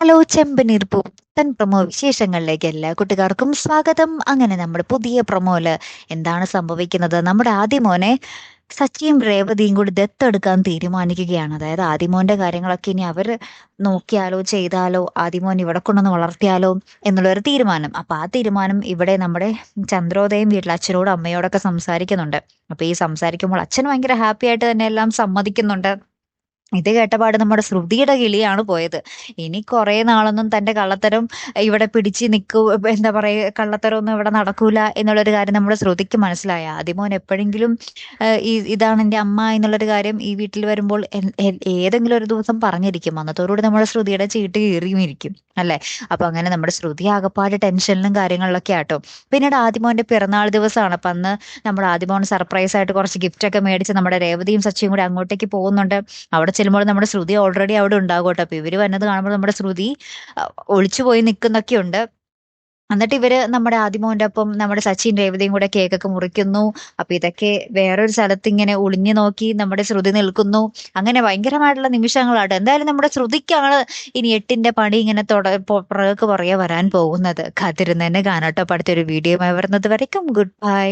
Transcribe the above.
Hello ചെമ്പനീർ പുത്തൻ promo വിശേഷങ്ങളിലേക്ക് എല്ലാ കൂട്ടുകാർക്കും സ്വാഗതം. അങ്ങനെ നമ്മുടെ പുതിയ പ്രൊമോയില് എന്താണ് സംഭവിക്കുന്നത്? നമ്മുടെ ആദിമോനെ സച്ചിയും രേവതിയും കൂടി ദത്തെടുക്കാൻ തീരുമാനിക്കുകയാണ്. അതായത് ആദിമോന്റെ കാര്യങ്ങളൊക്കെ ഇനി അവര് നോക്കിയാലോ ചെയ്താലോ, ആദിമോൻ ഇവിടെ കൊണ്ടുവന്ന് വളർത്തിയാലോ എന്നുള്ളൊരു തീരുമാനം. അപ്പൊ ആ തീരുമാനം ഇവിടെ നമ്മുടെ ചന്ദ്രോദയം വീട്ടിൽ അച്ഛനോടും അമ്മയോടൊക്കെ സംസാരിക്കുന്നുണ്ട്. അപ്പൊ ഈ സംസാരിക്കുമ്പോൾ അച്ഛൻ ഭയങ്കര ഹാപ്പി ആയിട്ട് തന്നെ എല്ലാം സമ്മതിക്കുന്നുണ്ട്. ഇത് കേട്ടപാട് നമ്മുടെ ശ്രുതിയുടെ കിളിയാണ് പോയത്. ഇനി കുറെ നാളൊന്നും തന്റെ കള്ളത്തരം ഇവിടെ പിടിച്ച് നിൽക്കൂ, എന്താ പറയുക, കള്ളത്തരം ഒന്നും ഇവിടെ നടക്കൂല എന്നുള്ളൊരു കാര്യം നമ്മുടെ ശ്രുതിക്ക് മനസ്സിലായ ആദിമോൻ എപ്പോഴെങ്കിലും ഇതാണ് എന്റെ അമ്മ എന്നുള്ളൊരു കാര്യം ഈ വീട്ടിൽ വരുമ്പോൾ ഏതെങ്കിലും ഒരു ദിവസം പറഞ്ഞിരിക്കും. അന്നത്തോടുകൂടി നമ്മുടെ ശ്രുതിയുടെ ചീട്ട് കീറിയും അല്ലെ. അപ്പൊ അങ്ങനെ നമ്മുടെ ശ്രുതി ആകപ്പാട് ടെൻഷനിലും കാര്യങ്ങളിലൊക്കെ ആട്ടോ. പിന്നീട് ആദിമോന്റെ പിറന്നാൾ ദിവസമാണ്. അപ്പൊ അന്ന് നമ്മുടെ ആദിമോൻ സർപ്രൈസ് ആയിട്ട് കുറച്ച് ഗിഫ്റ്റ് ഒക്കെ മേടിച്ച് നമ്മുടെ രേവതിയും സച്ചിയും കൂടി അങ്ങോട്ടേക്ക് പോകുന്നുണ്ട്. അവിടെ ചെല്ലുമ്പോൾ നമ്മുടെ ശ്രുതി ഓൾറെഡി അവിടെ ഉണ്ടാകും കേട്ടോ. അപ്പൊ ഇവര് വന്നത് കാണുമ്പോൾ നമ്മുടെ ശ്രുതി ഒളിച്ചു പോയി നിൽക്കുന്നൊക്കെ ഉണ്ട്. എന്നിട്ട് ഇവര് നമ്മുടെ ആദിമോന്റെ ഒപ്പം നമ്മുടെ സച്ചിൻ രേവതിയും കൂടെ കേക്കൊക്കെ മുറിക്കുന്നു. അപ്പൊ ഇതൊക്കെ വേറൊരു സ്ഥലത്ത് ഇങ്ങനെ ഒളിഞ്ഞു നോക്കി നമ്മുടെ ശ്രുതി നിൽക്കുന്നു. അങ്ങനെ ഭയങ്കരമായിട്ടുള്ള നിമിഷങ്ങളാണ്. എന്തായാലും നമ്മുടെ ശ്രുതിക്കാണ് ഇനി 8ന്റെ പണി ഇങ്ങനെ പുറകെ വരാൻ പോകുന്നത്. കാത്തിരുന്ന് തന്നെ കാണാട്ടോ. അടുത്തൊരു വീഡിയോ വരുന്നത് വരയ്ക്കും. Good bye.